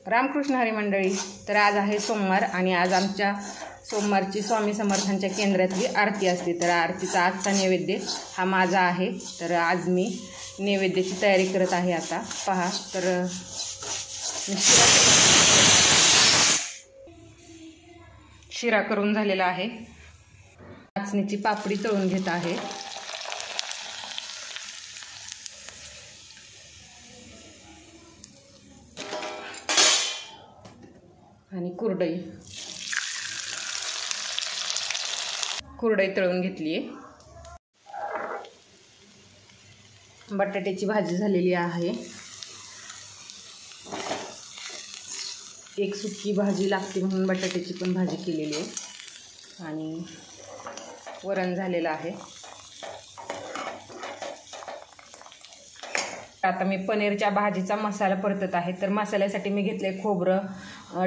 रामकृष्ण हरी मंडळी. तर आज आहे सोमवार आणि आज आमच्या सोमवारची स्वामी समर्थांच्या केंद्रातली आरती असते. तर आरतीचा आजचा नैवेद्य हा माझा आहे. तर आज मी नैवेद्याची तयारी करत आहे. आता पहा, तर मी शिरा करून झालेला आहे. नाचणीची पापडी तळून घेत आहे. आणि कुरडई तळून घेतली आहे. बटाट्याची भाजी झालेली आहे. एक सुकी भाजी लागते म्हणून बटाट्याची पण भाजी केलेली आहे. आणि वरण झालेलं आहे. आता मी पनीरच्या भाजीचा मसाला परतत आहे. तर मसाल्यासाठी मी घेतले खोबरं,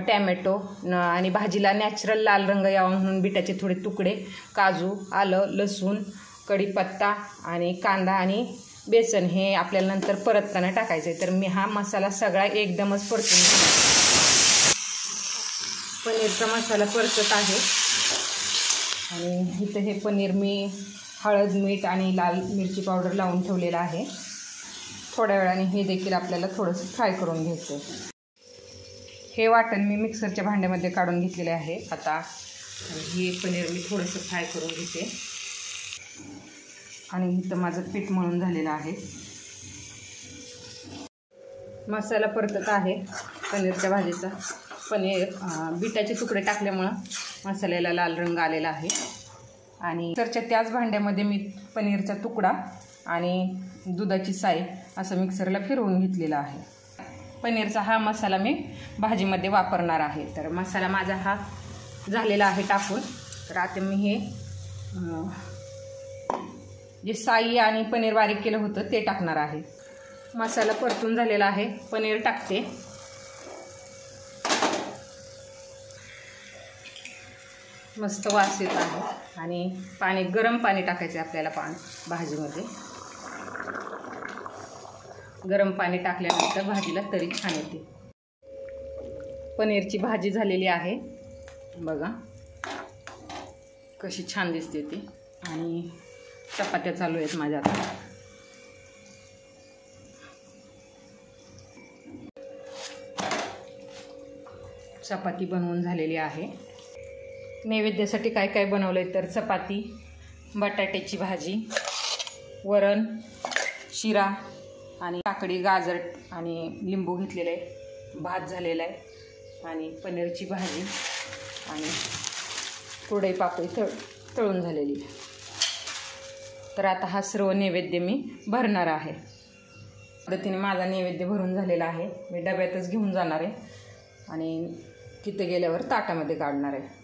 टॅमॅटो आणि भाजीला नॅचरल लाल रंग यावा म्हणून बिटाचे थोडे तुकडे, काजू, आलं, लसूण, कढीपत्ता आणि कांदा आणि बेसन हे आपल्याला नंतर परतताना टाकायचं आहे. तर मी हा मसाला सगळा एकदमच परतून पनीरचा मसाला परतत आहे. आणि इथं हे पनीर मी हळद, मीठ आणि लाल मिरची पावडर लावून ठेवलेलं आहे. थोड्या वेळाने हे देखील आपल्याला थोडंसं फ्राय करून घ्यायचं आहे. हे वाटण मी मिक्सरच्या भांड्यामध्ये काढून घेतलेले आहे. आता हे पनीर मी थोडंसं फ्राय करून घेते. आणि इथं माझं पीठ मळून झालेलं आहे. मसाला परतत आहे पनीरच्या भाजीचा. पनीर बिटाचे तुकडे टाकल्यामुळं मसाल्याला लाल रंग आलेला आहे. आणि मिक्सरच्या त्याच भांड्यामध्ये मी पनीरचा तुकडा आणि दुधाची साय असं मिक्सरला फिरवून घेतलेला आहे. पनीरचा हा मसाला मी भाजीमध्ये वापरणार आहे. तर मसाला माझा हा झालेला आहे टाकून. तर आता मी हे जे साई आणि पनीर बारीक केलं होतं ते टाकणार आहे. मसाला परतून झालेला आहे. पनीर टाकते. मस्त वास येत आहे. आणि गरम पाणी टाकायचं आहे आपल्याला भाजीमध्ये. गरम पाणी टाकल्यानंतर भाजीला तरी छान येते. पनीरची भाजी झालेली आहे. बघा कशी छान दिसते ती. आणि चपात्या चालू आहेत माझ्या आता. चपाती बनवून झालेली आहे. नैवेद्यासाठी काय काय बनवलं आहे तर चपाती, बटाट्याची भाजी, वरण, शिरा आणि काकडी, गाजर आणि लिंबू घेतलेलं आहे. भात झालेला आहे आणि पनीरची भाजी आणि कुरडई पापडी तळून झालेली आहे. तर आता हा सर्व नैवेद्य मी भरणार आहे. पद्धतीने माझा नैवेद्य भरून झालेला आहे. मी डब्यातच घेऊन जाणार आहे आणि तिथे गेल्यावर ताटामध्ये काढणार आहे.